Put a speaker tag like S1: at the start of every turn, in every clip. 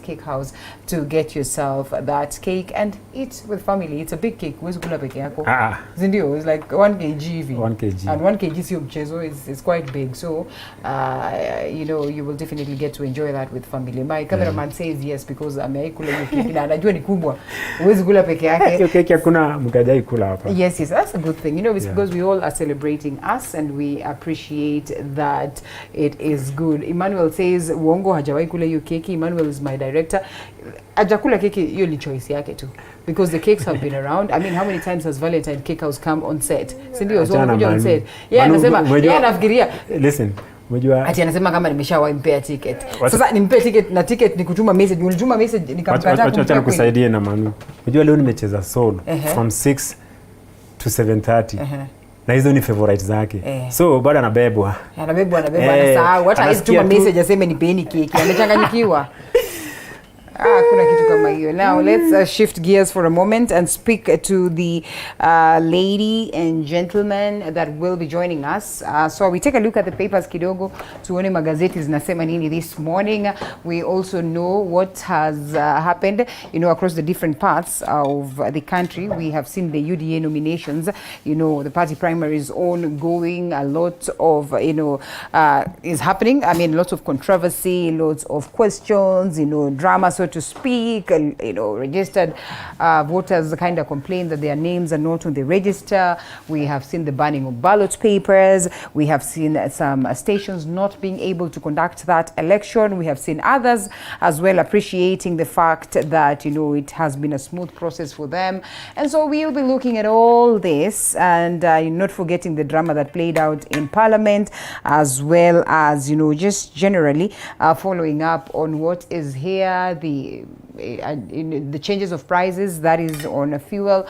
S1: Cake House to get yourself that cake and eat with family. It's a big cake. It's like 1 kg hivi.
S2: 1 kg.
S1: And 1 kg sio mchezo, is quite big. So, you know, you will definitely get to enjoy that with family. My cameraman says yes because ameikula hiyo cake na anajua ni kubwa. Huwezi kula peke yake.
S2: Hiyo cake hakuna mkajai kula hapa.
S1: Yes, that's a good thing. You know, it's because we all are celebrating us and we appreciate that it is good. Emmanuel says uongo hajawahi kula hiyo keki. Emmanuel is my director. Hajakula keki, hiyo ni choice yake tu. Because the cakes have been around. I mean, how many times has Valentine Cake House come on set? Sindio, so on set. Yeah, anasema, yeah, nafikiria.
S2: Listen, unajua
S1: ati anasema kama nimeshawahi mpea ticket. Sasa nimpea ticket na ticket ni kutuma message. Ulituma message nikamkataa kumpa.
S2: Acha kusaidie na Manu. Unajua leo nimecheza solo from 6 to 7:30. Na hizo ni favorite zake. So bado anabebwa. Anasahau. Hata alituma message aseme nipeeni keki. Amechanganyikiwa. Kuna kitu kama hiyo. Now let's shift gears for a moment and speak to the lady and gentleman that will be joining us. So we take a look at the papers kidogo, tuone magazeti zinasema nini this morning. We also know what has happened, you know, across the different parts of the country. We have seen the UDA nominations, you know, the party primaries ongoing. A lot of, you know, is happening. I mean, lots of controversy, lots of questions, you know, drama, so to speak. You know, registered voters kind of complain that their names are not on the register. We have seen the burning of ballot papers. We have seen some stations not being able to conduct that election. We have seen others as well appreciating the fact that, you know, it has been a smooth process for them. And so we'll be looking at all this and not forgetting the drama that played out in Parliament, as well as, you know, just generally following up on what is here, the changes of prices that is on fuel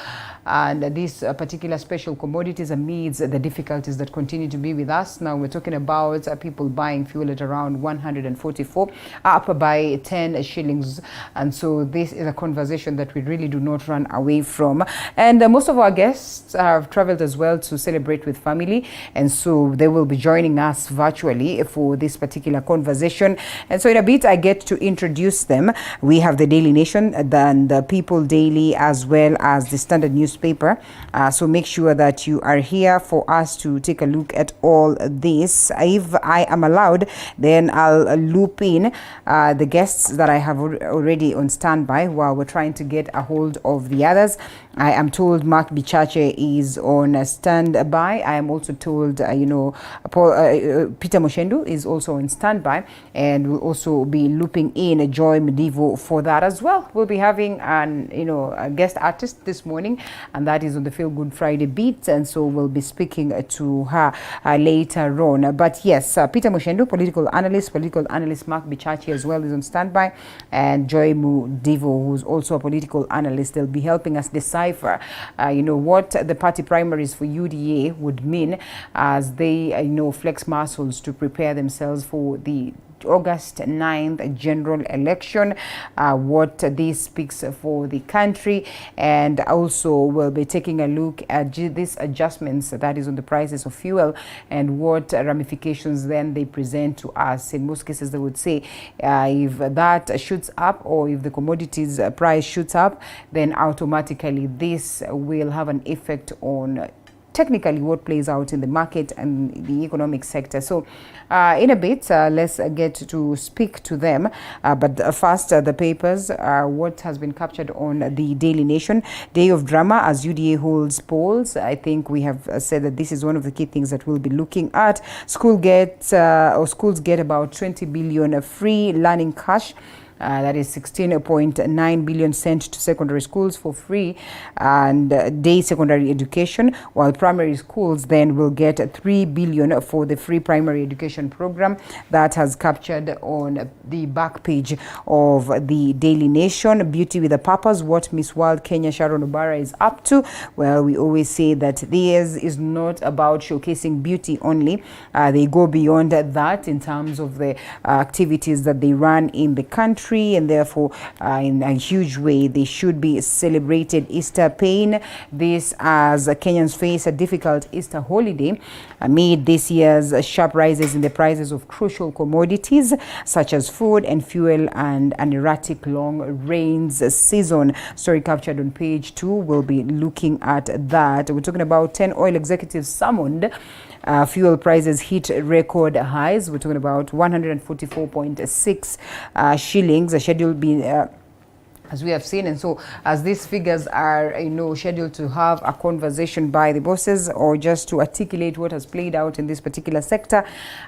S2: and these particular special commodities amidst the difficulties that continue to be with us. Now we're talking about people buying fuel at around 144, up by 10 shillings. And so this is a conversation that we really do not run away from. And most of our guests have traveled as well to celebrate with family. And so they will be joining us virtually for this particular conversation. And so in a bit, I get to introduce them. We have the Daily Nation, then the People Daily, as well as the Standard Newspaper. So make sure that you are here for us to take a look at all this. If I am allowed, then I'll loop in the guests that I have already on standby while we're trying to get a hold of the others. I am told Mark Bichachi is on standby. I am also told, you know, Peter Moshendu is also on standby, and we'll also be looping in Joy Medivo for that as well. We'll be having a guest artist this morning, and that is on the Feel Good Friday beat, and so we'll be speaking to her later on. But yes, Peter Moshendu, political analyst Mark Bichachi as well is on standby, and Joy Medivo, who's also a political analyst. They'll be helping us decide you know, what the party primaries for UDA would mean as they, you know, flex muscles to prepare themselves for the August 9th general election, what this speaks for the country, and also we'll be taking a look at these adjustments that is on the prices of fuel and what ramifications then they present to us. In most cases, they would say if that shoots up or if the commodities price shoots up, then automatically this will have an effect on technically what plays out in the market and the economic sector. So in a bit, let's get to speak to them. But first, the papers, what has been captured on the Daily Nation. Day of drama as UDA holds polls. I think we have said that this is one of the key things that we'll be looking at. Schools get about 20 billion free learning cash. That is 16.9 billion sent to secondary schools for free and day secondary education, while primary schools then will get 3 billion for the free primary education program. That has captured on the back page of the Daily Nation. Beauty with a purpose, what Miss World Kenya Sharon Obara is up to. Well, we always say that theirs is not about showcasing beauty only. They go beyond that in terms of the activities that they run in the country.
S1: country, and therefore in a huge way they should be celebrated. Easter pain, this as Kenyans face a difficult Easter holiday amid this year's sharp rises in the prices of crucial commodities such as food and fuel and an erratic long rains season. Story captured on page 2. We'll be looking at that. We're talking about 10 oil executives summoned. Fuel prices hit record highs. We're talking about 144.6 shillings. A schedule being as we have seen, and so as these figures are scheduled to have a conversation by the bosses or just to articulate what has played out in this particular sector,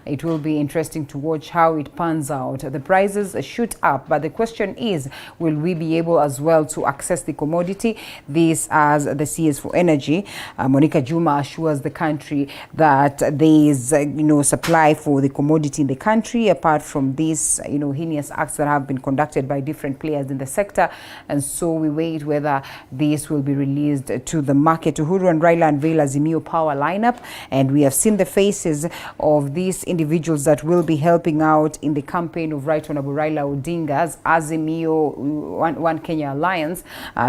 S1: it will be interesting to watch how it pans out. The prices shoot up, but the question is, will we be able as well to access the commodity? This as the CS for Energy, Monica Juma, assures the country that there is supply for the commodity in the country, apart from these heinous acts that have been conducted by different players in the sector. And so we wait whether this will be released to the market. Uhuru and Raila unveil Azimio Power lineup, and we have seen the faces of these individuals that will be helping out in the campaign of Right Honorable Raila Odinga's Azimio One Kenya Alliance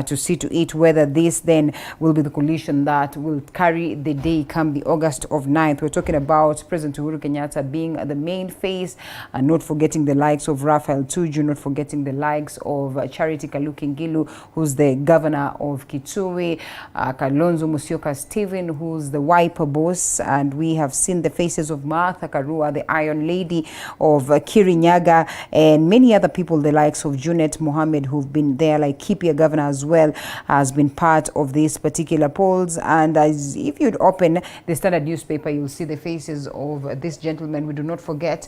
S1: to see to it whether this then will be the coalition that will carry the day come the August of 9th. We're talking about President Uhuru Kenyatta being the main face, and not forgetting the likes of Raphael Tuju, not forgetting the likes of Charity Kaluki Ngilu, who's the governor of Kitui, Kalonzo Musyoka Stephen, who's the Wiper boss, and we have seen the faces of Martha Karua, the Iron Lady of Kirinyaga, and many other people, the likes of Junet Mohammed, who've been there, like Kipia governor as well, has been part of these particular polls. And as if you'd open the Standard newspaper, you'll see the faces of this gentleman. We do not forget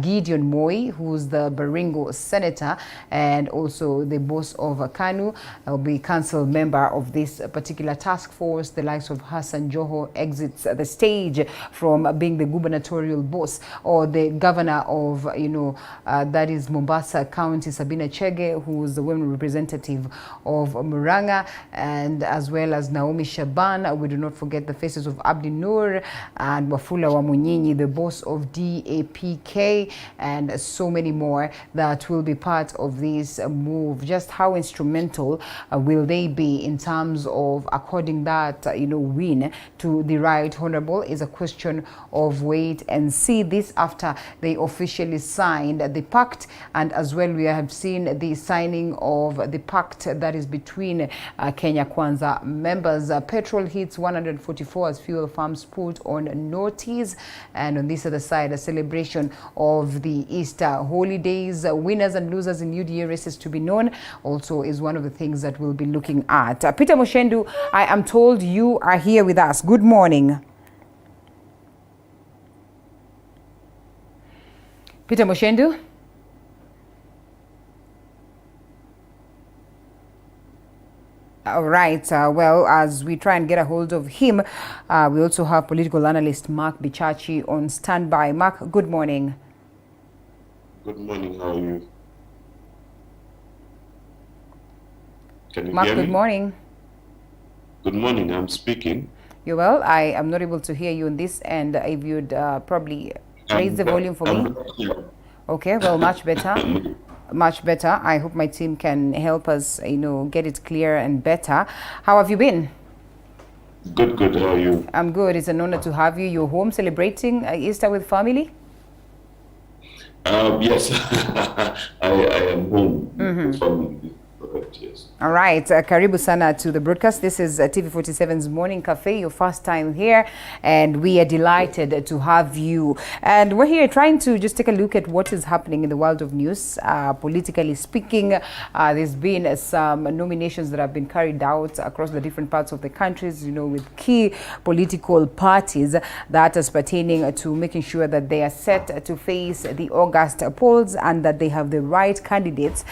S1: Gideon Moi, who's the Baringo senator, and also the boss of KANU, will be council member of this particular task force. The likes of Hassan Joho exits the stage from being the gubernatorial boss, or the governor of that is Mombasa County, Sabina Chege, who is the women representative of Muranga, and as well as Naomi Shaban. We do not forget the faces of Abdi Nur and Wafula Wamunyinyi, the boss of DAPK, and so many more that will be part of this move. Just how instrumental will they be in terms of according that win to the Right Honorable is a question of wait and see. This after they officially signed the pact, and as well we have seen the signing of the pact that is between Kenya Kwanza members. Petrol hits 144 as fuel farms put on notice, and on this other side, a celebration of the Easter holidays. Winners and losers in UDA races to be known also is one of the things that we'll be looking at. Peter Moshendu, I am told you are here with us. Good morning. Peter Moshendu? All right. Well, as we try and get a hold of him, we also have political analyst Mark Bichachi on standby. Mark, good morning.
S3: Good morning. How are you? Can you
S1: Mark,
S3: hear me?
S1: good morning.
S3: Good morning. I'm speaking.
S1: You're well. I am not able to hear you on this end. If you'd probably raise the volume for me. Okay. Well, much better. Much better. I hope my team can help us, get it clear and better. How have you been?
S3: Good, good. How are you?
S1: I'm good. It's an honor to have you. You're home celebrating Easter with family?
S3: Yes. I am home with family. Yes.
S1: All right, karibu sana to the broadcast. This is TV47's Morning Cafe, your first time here, and we are delighted to have you. And we're here trying to just take a look at what is happening in the world of news. Politically speaking, there's been some nominations that have been carried out across the different parts of the countries, with key political parties that is pertaining to making sure that they are set to face the August polls and that they have the right candidates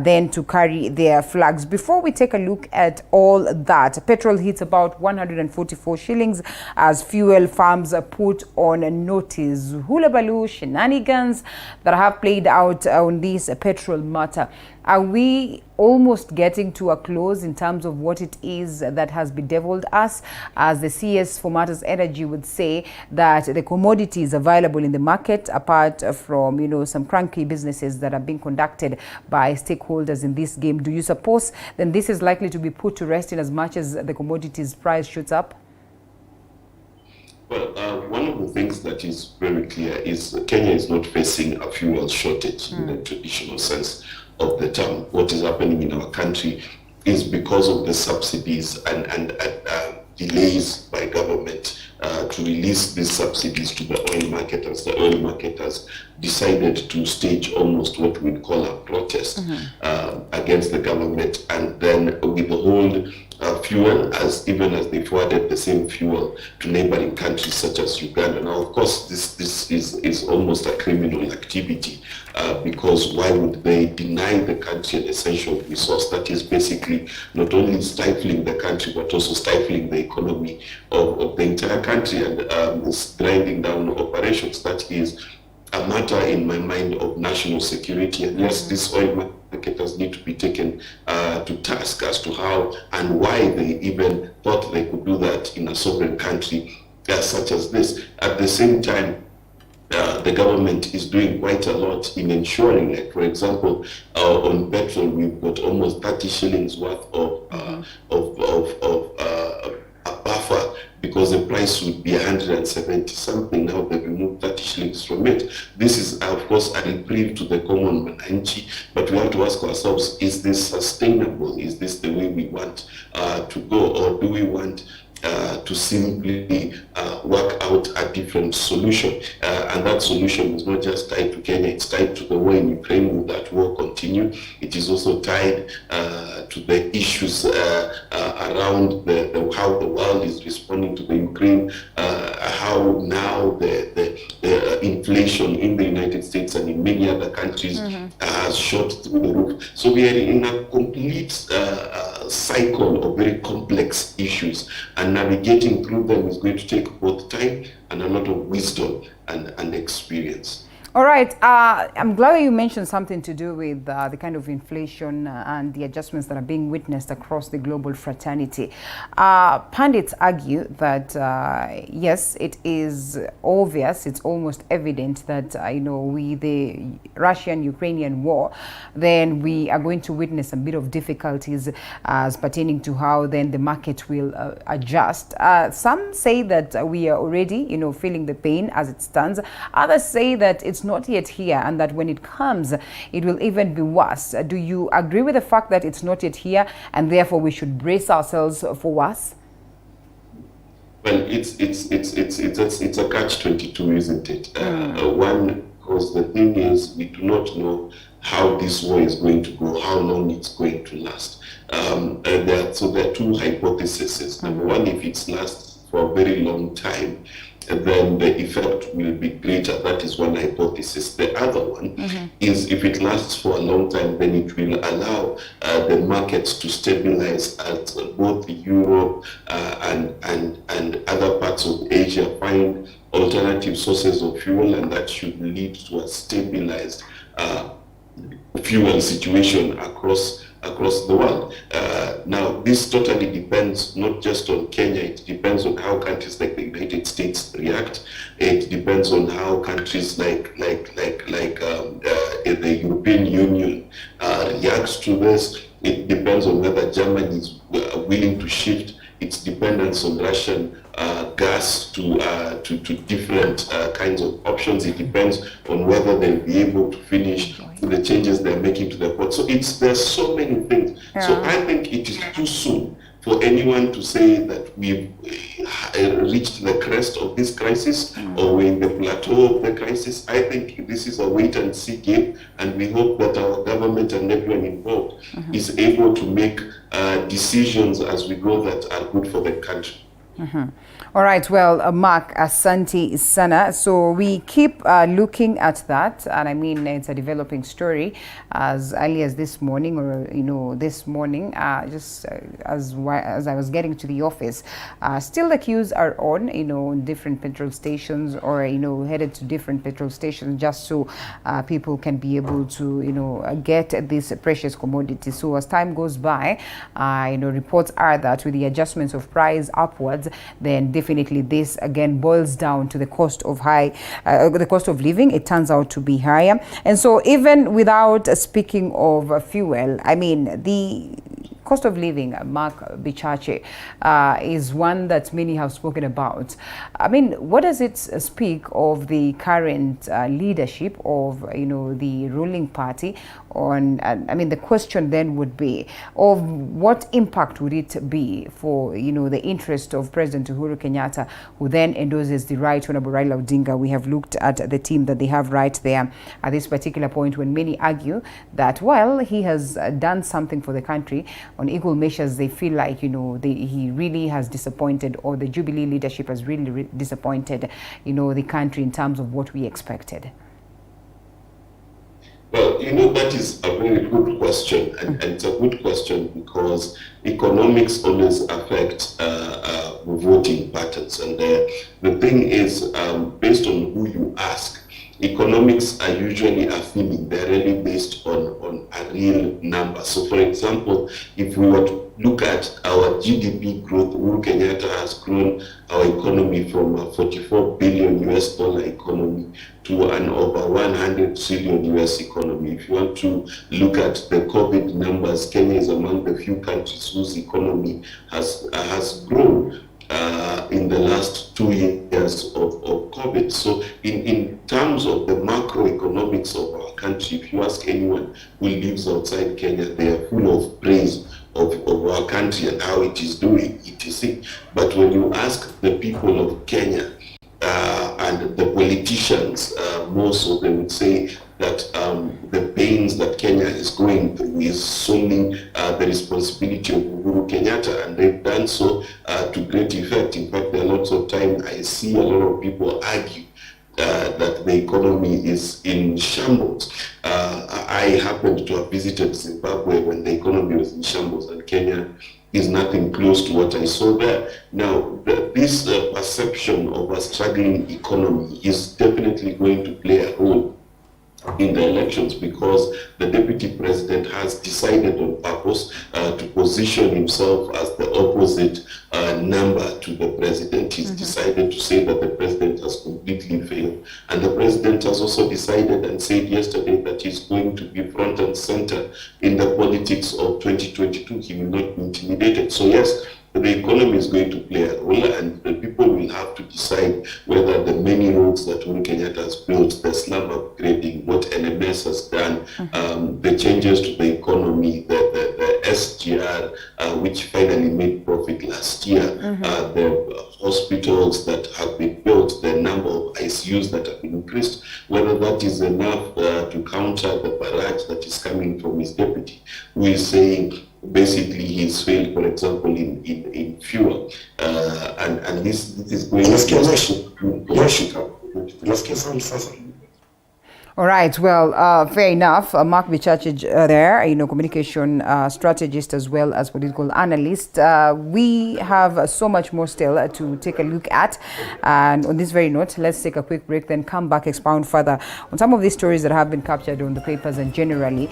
S1: then to carry their their flags. Before we take a look at all that, petrol hits about 144 shillings as fuel farms are put on notice. Hullabaloo shenanigans that have played out on this petrol matter. Are we almost getting to a close in terms of what it is that has bedeviled us? As the CS for Matters Energy would say, that the commodities available in the market, apart from, you know, some cranky businesses that are being conducted by stakeholders in this game, do you suppose then this is likely to be put to rest in as much as the commodities price shoots up?
S3: Well, one of the things that is very clear is Kenya is not facing a fuel shortage in the traditional sense of the term. What is happening in our country is because of the subsidies and delays by government to release these subsidies to the oil marketers. The oil marketers decided to stage almost what we'd call a protest against the government, and then withhold fuel even as they forwarded the same fuel to neighboring countries such as Uganda. Now, of course, this is almost a criminal activity because why would they deny the country an essential resource that is basically not only stifling the country but also stifling the economy of the entire country and grinding down operations? That is a matter in my mind of national security, and yes, these oil marketers need to be taken to task as to how and why they even thought they could do that in a sovereign country such as this. At the same time, the government is doing quite a lot in ensuring, like, for example, on petrol, we've got almost 30 shillings worth of a buffer, because the price would be 170 something. Now they've removed 30 shillings from it. This is, of course, a reprieve to the common mananchi, but we have to ask ourselves, is this sustainable? Is this the way we want to go, or do we want to simply work out a different solution? And that solution is not just tied to Kenya, it's tied to the war in Ukraine. Will that war continue? It is also tied to the issues around how the world is responding to the Ukraine, how now the inflation in the United States and in many other countries has shot through the roof. So we are in a complete cycle of very complex issues, and navigating through them is going to take both time and a lot of wisdom and experience.
S1: All right. I'm glad you mentioned something to do with the kind of inflation and the adjustments that are being witnessed across the global fraternity. Pundits argue that, yes, it is obvious, it's almost evident that, with the Russian-Ukrainian war, then we are going to witness a bit of difficulties as pertaining to how then the market will adjust. Some say that we are already, feeling the pain as it stands. Others say that it's not yet here, and that when it comes, it will even be worse. Do you agree with the fact that it's not yet here, and therefore we should brace ourselves for worse?
S3: Well, it's a catch-22, isn't it? One, because the thing is, we do not know how this war is going to go, how long it's going to last. So there are two hypotheses. Number one, if it lasts for a very long time, then the effect will be greater. That is one hypothesis. The other one is, if it lasts for a long time, then it will allow the markets to stabilize at both Europe and other parts of Asia, find alternative sources of fuel, and that should lead to a stabilized fuel situation across the world. Now, this totally depends not just on Kenya, it depends on how countries like the United States react. It depends on how countries like the European Union reacts to this. It depends on whether Germany is willing to shift its dependence on Russian gas to different kinds of options. It depends on whether they'll be able to finish the changes they're making to the port. So there's so many things. Yeah. So I think it is too soon for anyone to say that we've reached the crest of this crisis or we're in the plateau of the crisis. I think this is a wait and see game, and we hope that our government and everyone involved is able to make decisions as we go that are good for the country.
S1: All right, well, Mark, Asante Sana. So we keep looking at that, and I mean, it's a developing story. As early as this morning, or this morning, just as I was getting to the office, still the queues are on, different petrol stations, or headed to different petrol stations, just so people can be able to get this precious commodity. So as time goes by, reports are that with the adjustments of price upwards, then definitely this again boils down to the cost of the cost of living. It turns out to be higher, and so even without speaking of fuel, I mean the cost of living, Mark Bichachi, is one that many have spoken about. I mean, what does it speak of the current leadership of the ruling party on? I mean, the question then would be of what impact would it be for the interest of President Uhuru Kenyatta, who then endorses the Right Honorable Raila Odinga. We have looked at the team that they have right there at this particular point, when many argue that while he has done something for the country, on equal measures, they feel like, he really has disappointed, or the Jubilee leadership has really disappointed, the country in terms of what we expected.
S3: Well, that is a very good question, and it's a good question because economics always affect voting patterns. And the thing is, based on who you ask, economics are usually a feeling. They're really based on a real number. So, for example, if we were to look at our GDP growth, Uhuru Kenyatta has grown our economy from a $44 billion economy to an over 100 trillion US economy. If you want to look at the COVID numbers, Kenya is among the few countries whose economy has grown in the last 2 years of COVID. So in terms of the macroeconomics of our country, if you ask anyone who lives outside Kenya, they are full of praise of our country and how it is doing, etc. But when you ask the people of Kenya and the politicians, most of them would say that the pains that Kenya is going through is solely the responsibility of Uhuru Kenyatta, and they've done so to great effect. In fact, there are lots of times I see a lot of people argue that the economy is in shambles. I happened to have visited Zimbabwe when the economy was in shambles, and Kenya is nothing close to what I saw there. Now, this perception of a struggling economy is definitely going to play a role in the elections, because the deputy president has decided on purpose to position himself as the opposite number to the president. He's decided to say that the president has completely failed, and the president has also decided and said yesterday that he's going to be front and center in the politics of 2022. He will not be intimidated. So yes, the economy is going to play a role, and the people will have to decide whether the many roads that Uhuru Kenyatta has built, the slum upgrading, what NMS has done, the changes to the economy, the SGR, which finally made profit last year, the hospitals that have been built, the number of ICUs that have been increased, whether that is enough to counter the barrage that is coming from his deputy, who is saying basically he's failed, for example, in fuel, and this is going to
S1: All right, well, fair enough. Mark Bichachi there, communication strategist as well as political analyst. We have so much more still to take a look at. And on this very note, let's take a quick break, then come back, expound further on some of these stories that have been captured on the papers, and generally,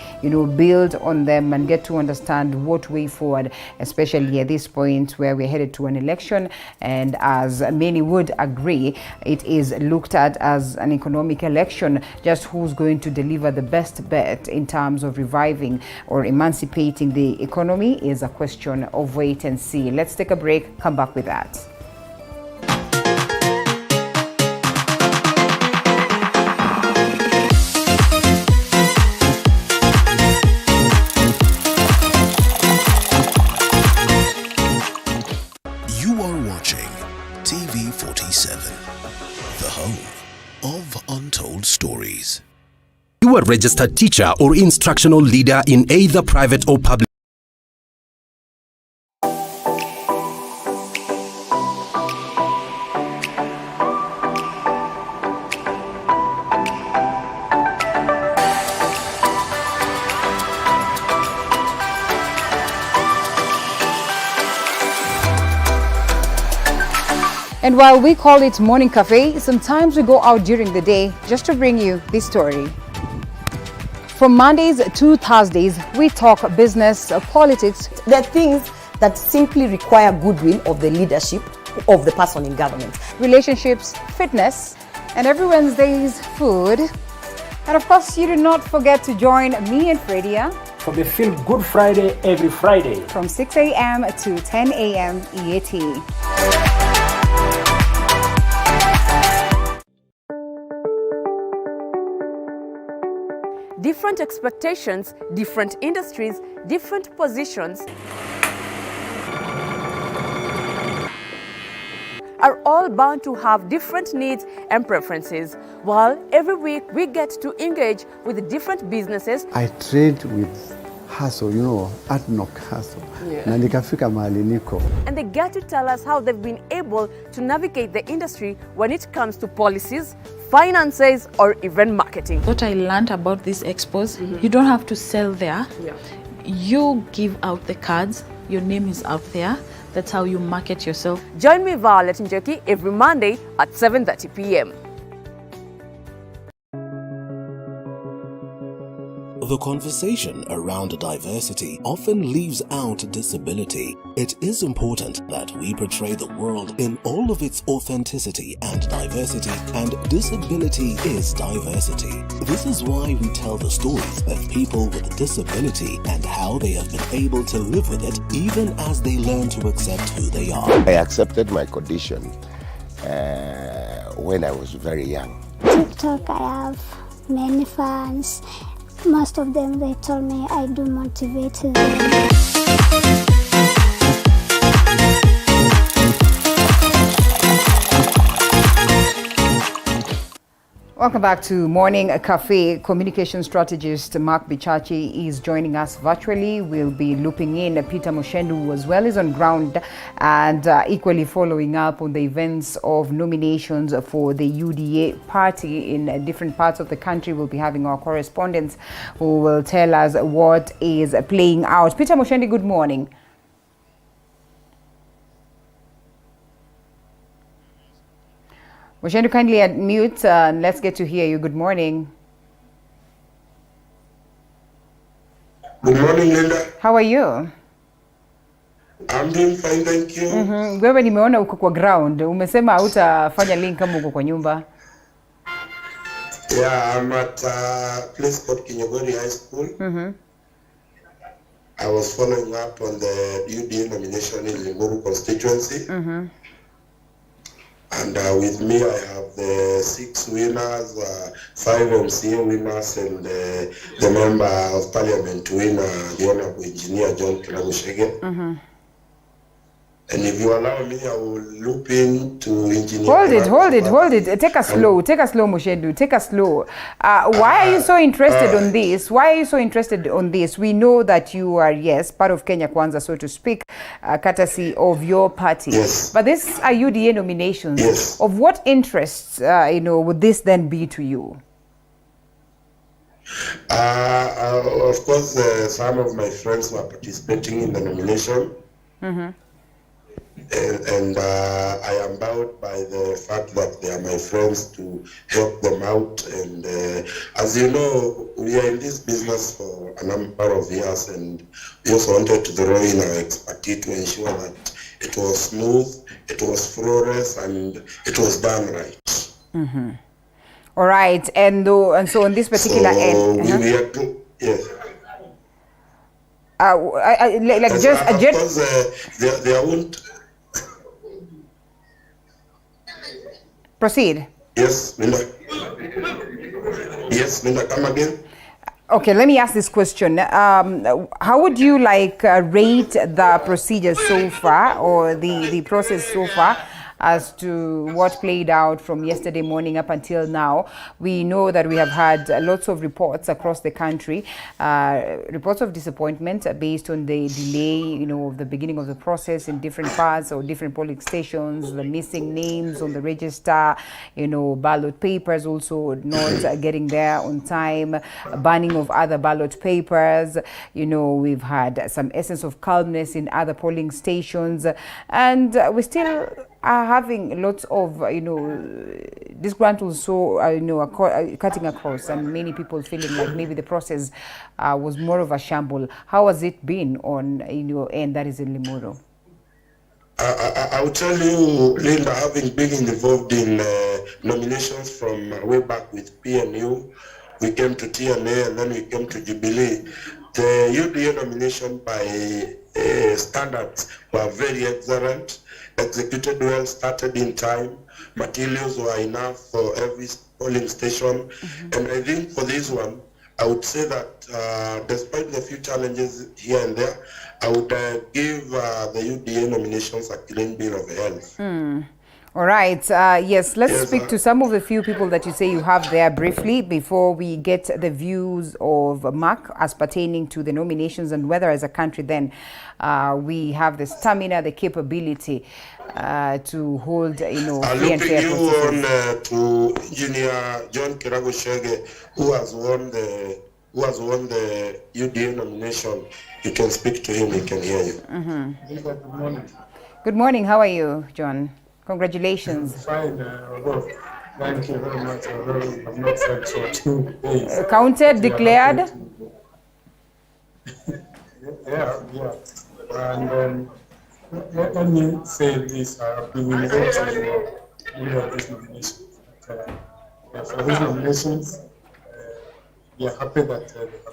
S1: build on them and get to understand what way forward, especially at this point where we're headed to an election. And as many would agree, it is looked at as an economic election. Just who's going to deliver the best bet in terms of reviving or emancipating the economy is a question of wait and see. Let's take a break, come back with that.
S4: You are watching TV 47, the home of untold stories. You are a registered teacher or instructional leader in either private or public
S1: And while we call it Morning Cafe, sometimes we go out during the day just to bring you this story. From Mondays to Thursdays, we talk business, politics.
S5: There are things that simply require goodwill of the leadership of the person in government.
S1: Relationships, fitness, and every Wednesday's food. And of course, you do not forget to join me and Fredia
S6: for the Feel Good Friday every Friday
S1: from 6 a.m. to 10 a.m. EAT.
S7: Different expectations, different industries, different positions are all bound to have different needs and preferences. While every week we get to engage with different businesses.
S8: I trade with hustle, you know, Adnok hustle. Na nikafika mahali niko.
S7: And they get to tell us how they've been able to navigate the industry when it comes to policies, finances, or even marketing.
S9: What I learned about these expos, you don't have to sell there. You give out the cards, your name is out there. That's how you market yourself.
S7: Join me, Violet Njoki, every Monday at 7:30 p.m.
S4: The conversation around diversity often leaves out disability. It is important that we portray the world in all of its authenticity and diversity, and disability is diversity. This is why we tell the stories of people with disability and how they have been able to live with it even as they learn to accept who they are.
S10: I accepted my condition when I was very young.
S11: TikTok, I have many fans. Most of them, they told me I do motivate them.
S1: Welcome back to Morning Cafe. Communication strategist Mark Bichachi is joining us virtually. We'll be looping in Peter Moshendu, who as well is on ground and equally following up on the events of nominations for the UDA party in different parts of the country. We'll be having our correspondents who will tell us what is playing out. Peter Moshendu, good morning. Moshendu, kindly unmute and let's get to hear you. Good morning.
S12: Good morning, Linda.
S1: How are you?
S12: I'm doing fine, thank you.
S1: Wewe nimeona uko kwa ground. Umesema hautafanya link kama uko kwa nyumba.
S12: Yeah, I'm at a place called Kinyogori High School. I was following up on the UDA nomination in Limuru constituency. And with me, I have the 6 winners, 5 MCA winners, and the member of parliament winner, the Honorable Engineer John Kiragushege. And if you allow me, I will loop in to Engineer.
S1: Hold it. Take us slow, Moshendu. Take us slow. Why are you so interested on this? Why are you so interested on this? We know that you are, yes, part of Kenya Kwanza, so to speak, courtesy of your party.
S12: Yes.
S1: But this are UDA nominations.
S12: Yes.
S1: Of what interests, would this then be to you?
S12: Of course, some of my friends were participating in the nomination. And I am bound by the fact that they are my friends to help them out. And as you know, we are in this business for a number of years, and we also wanted to throw in our expertise to ensure that it was smooth, it was flawless, and it was done right.
S1: All right, and so on this particular end,
S12: we are to, yes.
S1: Of
S12: course, there won't.
S1: Proceed.
S12: Yes, Linda. Yes, Linda, come again.
S1: Okay, let me ask this question. How would you rate the procedure so far, or the process so far, as to what played out from yesterday morning up until now? We know that we have had lots of reports across the country, reports of disappointment based on the delay, of the beginning of the process in different parts or different polling stations, the missing names on the register, ballot papers also not getting there on time, banning of other ballot papers. We've had some essence of calmness in other polling stations, and we still are having lots of, disgruntled, so, cutting across, and many people feeling like maybe the process was more of a shamble. How has it been on your end, that is in Limuru?
S12: I will tell you, Linda, having been involved in nominations from way back with PNU, we came to TNA, and then we came to Jubilee. The UDA nomination by standards were very excellent, executed well, started in time, materials were enough for every polling station. And I think for this one, I would say that despite the few challenges here and there, I would give the UDA nominations a clean bill of health.
S1: All right. Yes, let's speak to some of the few people that you say you have there briefly before we get the views of Mark as pertaining to the nominations and whether as a country then we have the stamina, the capability to hold, free and fair processes.
S12: On to Engineer John Kirago Shege, who has won the UDA nomination. You can speak to him, he can hear you.
S6: Good morning.
S1: Good morning. How are you, John? Congratulations.
S6: Fine. Thank you very much. I'm not said for 2 days.
S1: Counted, declared?
S6: Yeah. And let me say this, I've been involved in many of these nominations. For these nominations, we are happy that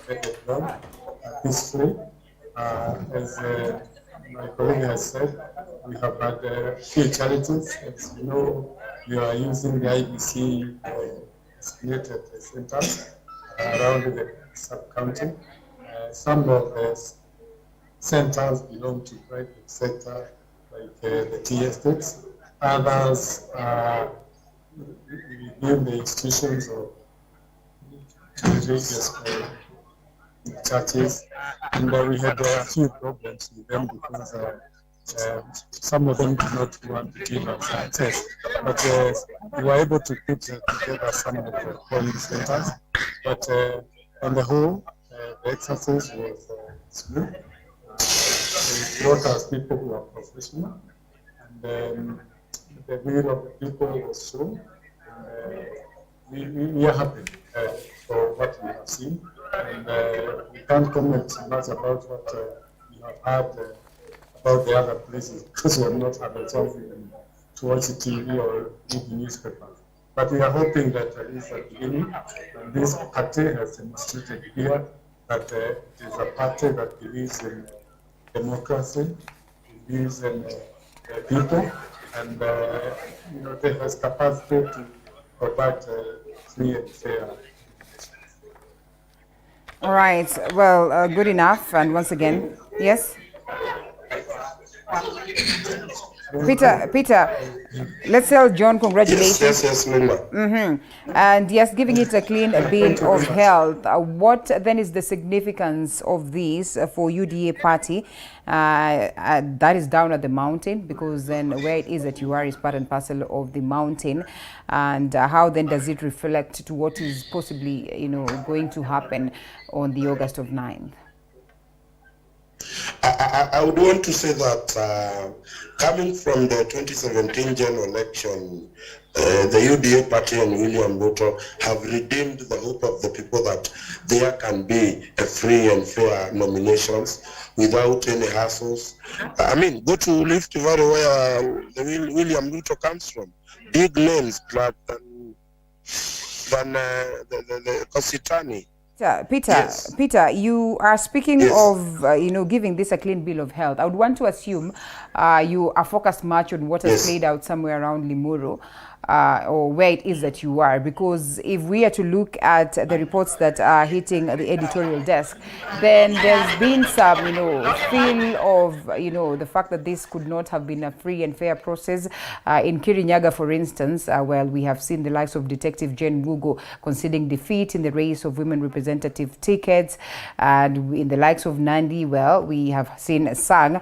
S6: they have been done peacefully. As my colleague has said, we have had a few challenges. As you know, we are using the IBC SIGNET centers around the sub-county. Some of the centers belong to private sector, like the tea estates. Others are within the institutions of religious churches, and we had a few problems with them because some of them did not want to give us access, but we were able to put together some of the polling centers. But on the whole, the exercise was smooth. We brought us people who are professional, and the will of the people was shown. We are happy for what we have seen, and we can't comment much about what we have heard about the other places because we have not had a chance to watch the TV or read the newspaper. But we are hoping that at least at the beginning, and this party has demonstrated here that it is a party that believes in democracy, believes in people, and it has capacity to provide free and fair.
S1: All right. Well, good enough. And once again, yes? Peter, let's tell John congratulations.
S12: Yes, Linda.
S1: And yes, giving it a clean bill of health. What then is the significance of this for UDA party that is down at the mountain? Because then where it is that you are is part and parcel of the mountain. And how then does it reflect to what is possibly, going to happen on the August of 9th?
S12: I would want to say that coming from the 2017 general election, the UDA party and William Ruto have redeemed the hope of the people that there can be a free and fair nominations without any hassles. I mean, go to Rift Valley where William Ruto comes from. Big names than the Kositani.
S1: Peter, you are speaking of, giving this a clean bill of health. I would want to assume you are focused much on what has played out somewhere around Limuru. Or where it is that you are, because if we are to look at the reports that are hitting the editorial desk, then there's been some, feel of, the fact that this could not have been a free and fair process. In Kirinyaga, for instance, we have seen the likes of Detective Jane Mugo conceding defeat in the race of women representative tickets, and in the likes of Nandi, we have seen Sang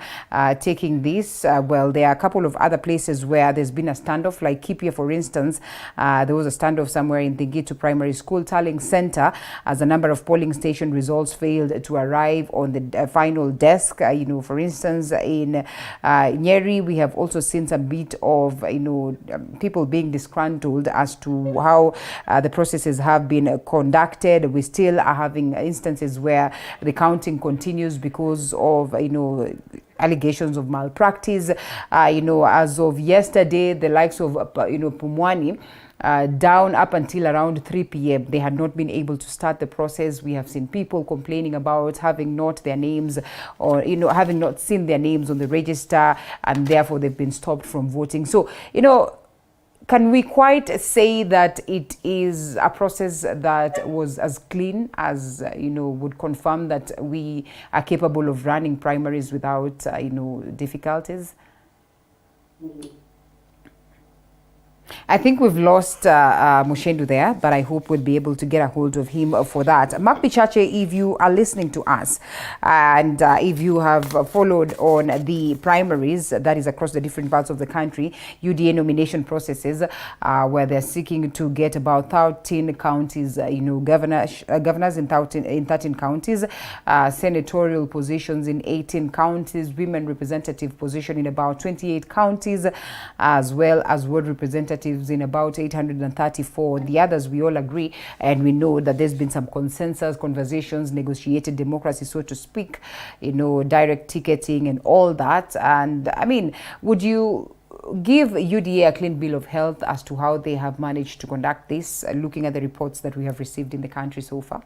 S1: taking this. There are a couple of other places where there's been a standoff, like Kipia, for for instance, there was a standoff somewhere in the Gitu Primary School tallying center as a number of polling station results failed to arrive on the final desk. For instance, in Nyeri, we have also seen some bit of, people being disgruntled as to how the processes have been conducted. We still are having instances where the counting continues because of, allegations of malpractice. As of yesterday, the likes of, Pumwani, down up until around 3 p.m. they had not been able to start the process. We have seen people complaining about having not their names or, having not seen their names on the register, and therefore they've been stopped from voting. So, can we quite say that it is a process that was as clean as, would confirm that we are capable of running primaries without, difficulties? I think we've lost Mushendu there, but I hope we'll be able to get a hold of him for that. Mark Bichachi, if you are listening to us and if you have followed on the primaries, that is across the different parts of the country, UDA nomination processes where they're seeking to get about 13 counties, governors in 13 counties, senatorial positions in 18 counties, women representative position in about 28 counties, as well as ward representatives in about 834. The others, we all agree, and we know that there's been some consensus, conversations, negotiated democracy, so to speak, direct ticketing and all that. And I mean, would you give UDA a clean bill of health as to how they have managed to conduct this, looking at the reports that we have received in the country so far?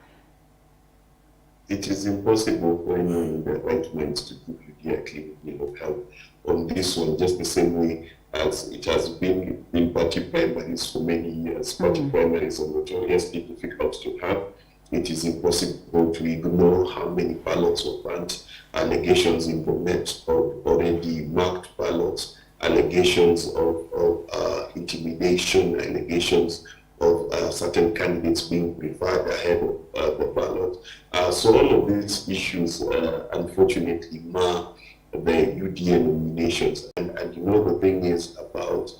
S3: It is impossible for anyone in their right minds to give UDA a clean bill of health on this one, just the same way as it has been in party primaries for many years. Party primaries are notoriously difficult to have. It is impossible to ignore how many ballots were burnt, allegations in Govt of already marked ballots, allegations of intimidation, allegations of certain candidates being preferred ahead of the ballot. So all of these issues, unfortunately, mar the UDA nominations. And the thing is about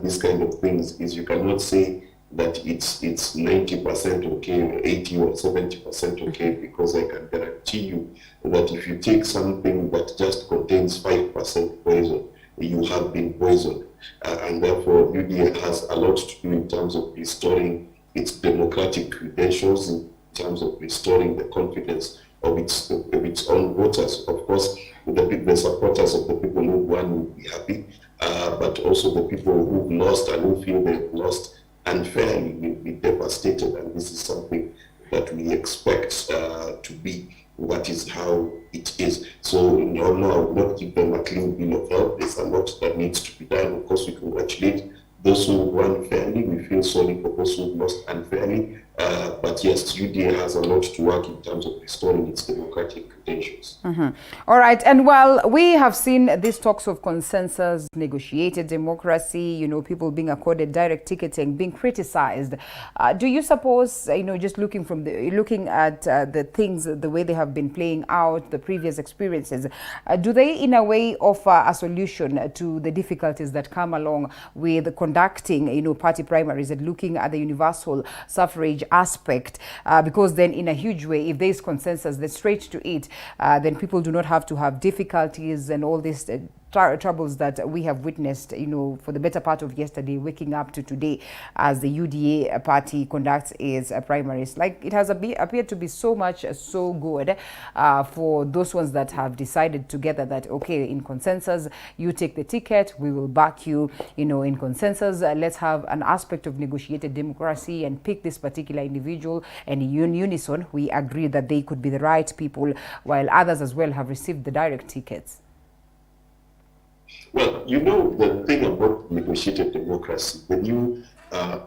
S3: this kind of things is you cannot say that it's 90% okay or 80 or 70% okay, because I can guarantee you that if you take something that just contains 5% poison, you have been poisoned. And therefore UDA has a lot to do in terms of restoring its democratic credentials, in terms of restoring the confidence of its own voters. Of course, the supporters of the people who won will be happy, but also the people who've lost and who feel they've lost unfairly will be devastated. And this is something that we expect to be what is how it is. So no, I would not give them a clean bill of health. There's a lot that needs to be done. Of course, we congratulate those who won fairly. We feel sorry for those who lost unfairly. But yes, UDA has a lot to work in terms of restoring its democratic credentials.
S1: All right. And while we have seen these talks of consensus, negotiated democracy, people being accorded direct ticketing, being criticized, do you suppose, just looking at the things, the way they have been playing out, the previous experiences, do they in a way offer a solution to the difficulties that come along with conducting, party primaries and looking at the universal suffrage aspect, because then in a huge way, if there is consensus, then straight to it, then people do not have to have difficulties and all these troubles that we have witnessed, for the better part of yesterday, waking up to today, as the UDA party conducts its primaries. Like, it has appeared to be so good for those ones that have decided together that, okay, in consensus, you take the ticket, we will back you, in consensus, let's have an aspect of negotiated democracy and pick this particular individual, and in unison, we agree that they could be the right people, while others as well have received the direct tickets.
S3: Well, the thing about negotiated democracy, the new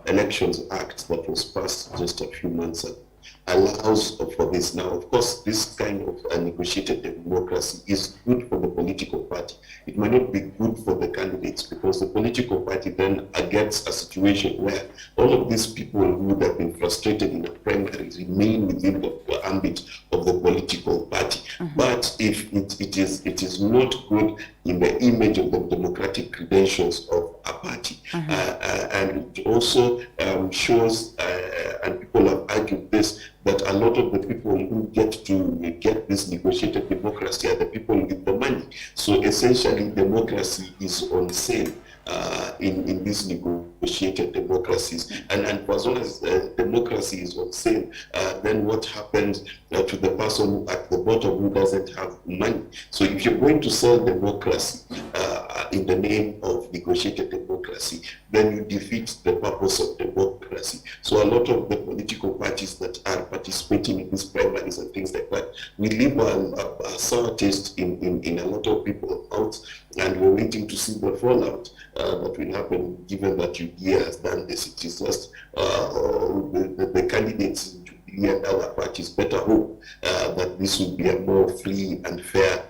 S3: Elections Act that was passed just a few months ago allows for this. Now, of course, this kind of negotiated democracy is good for the political party. It might not be good for the candidates, because the political party then gets a situation where all of these people who would have been frustrated in the primaries remain within the ambit of the political party. But if it is not good in the image of the democratic credentials of a party. And it also shows, and people have argued this, that a lot of the people who get this negotiated democracy are the people with the money. So essentially, democracy is on sale in these negotiated democracies. And for as long as democracy is on sale, then what happens to the person at the bottom who doesn't have money? So if you're going to sell democracy in the name of negotiated democracy, then you defeat the purpose of democracy. So a lot of the political parties that are participating in these primaries and things like that, we leave a sour taste in a lot of people's mouths, and we're waiting to see the fallout that will happen, given that UDA has done this. It is just the candidates in Jubilee and other parties better hope that this will be a more free and fair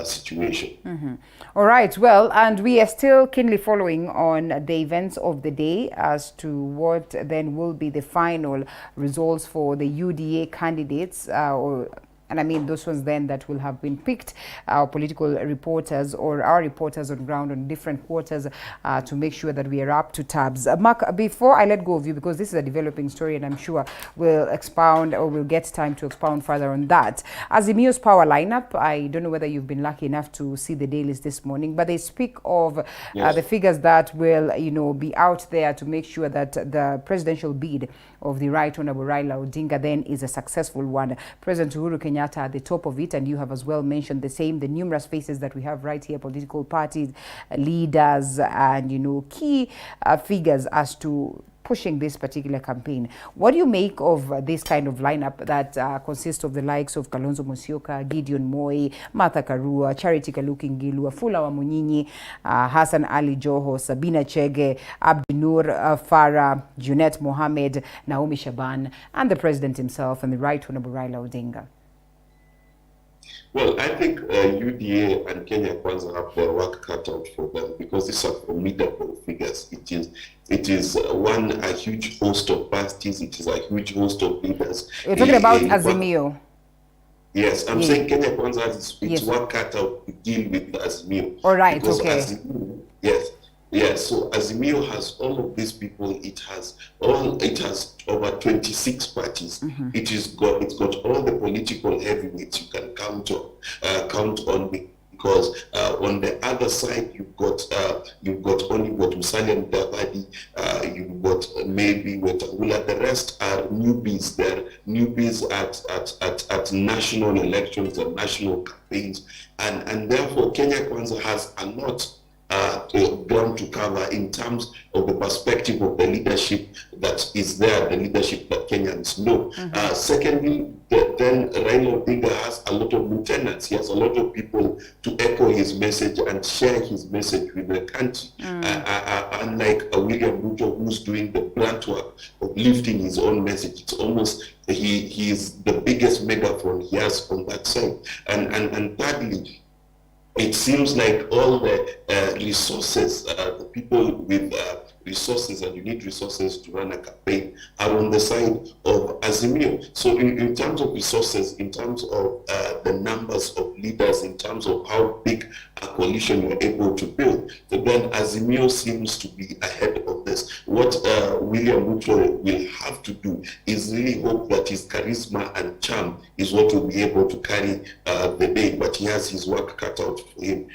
S3: situation.
S1: All right, well, and we are still keenly following on the events of the day as to what then will be the final results for the UDA candidates, and I mean those ones then that will have been picked, our political reporters or our reporters on ground on different quarters to make sure that we are up to tabs. Mark, before I let go of you, because this is a developing story and I'm sure we'll expound or we'll get time to expound further on that. Azimio's power lineup, I don't know whether you've been lucky enough to see the dailies this morning, but they speak of the figures that will, be out there to make sure that the presidential bid of the Right Honorable Raila Odinga then is a successful one. President Uhuru Kenyatta at the top of it, and you have as well mentioned the same, the numerous faces that we have right here, political parties, leaders, and key figures as to pushing this particular campaign. What do you make of this kind of lineup that consists of the likes of Kalonzo Musyoka, Gideon Moi, Martha Karua, Charity Kaluki Ngilu, Afula Wamunyinyi, Hassan Ali Joho, Sabina Chege, Abdi Nur Farah, Junet Mohammed, Naomi Shaban, and the president himself and the Right Honorable Raila Odinga?
S3: Well, I think UDA and Kenya Kwanza have their work cut out for them, because these are formidable figures. It is a huge host of parties. It is a huge host of leaders.
S1: You're talking about Azimio.
S3: Yes, I'm saying Kenya Kwanza has its work cut out to deal with Azimio.
S1: All right,
S3: because
S1: okay.
S3: Azimio, yes, so Azimio has all of these people. It has over 26 parties. It's got all the political heavyweights you can count on, because on the other side you've got only Musalia Mudavadi, you've got maybe Wetangula. The rest are newbies. They're newbies at national elections and national campaigns, and therefore Kenya Kwanza has a lot ground to cover in terms of the perspective of the leadership that is there, the leadership that Kenyans know. Secondly, then Raila Odinga has a lot of lieutenants. He has a lot of people to echo his message and share his message with the country. Unlike William Ruto, who's doing the brunt work of lifting his own message. It's almost he is the biggest megaphone he has on that side. And thirdly, it seems like all the resources, the people with resources, and you need resources to run a campaign, are on the side of Azimio. So in terms of resources, in terms of the numbers of leaders, in terms of how big a coalition you're able to build, then Azimio seems to be ahead of this. What William Ruto will have to do is really hope that his charisma and charm is what will be able to carry the day, but he has his work cut out for him.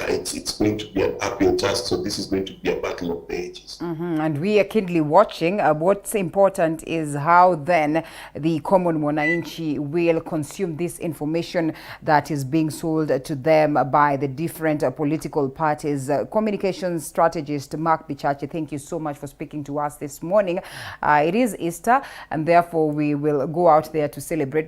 S3: It's going to be an uphill task, so this is going to be a battle of the ages.
S1: And we are keenly watching. What's important is how then the common mwananchi will consume this information that is being sold to them by the different political parties. Communications strategist Mark Bichachi, thank you so much for speaking to us this morning. It is Easter, and therefore we will go out there to celebrate.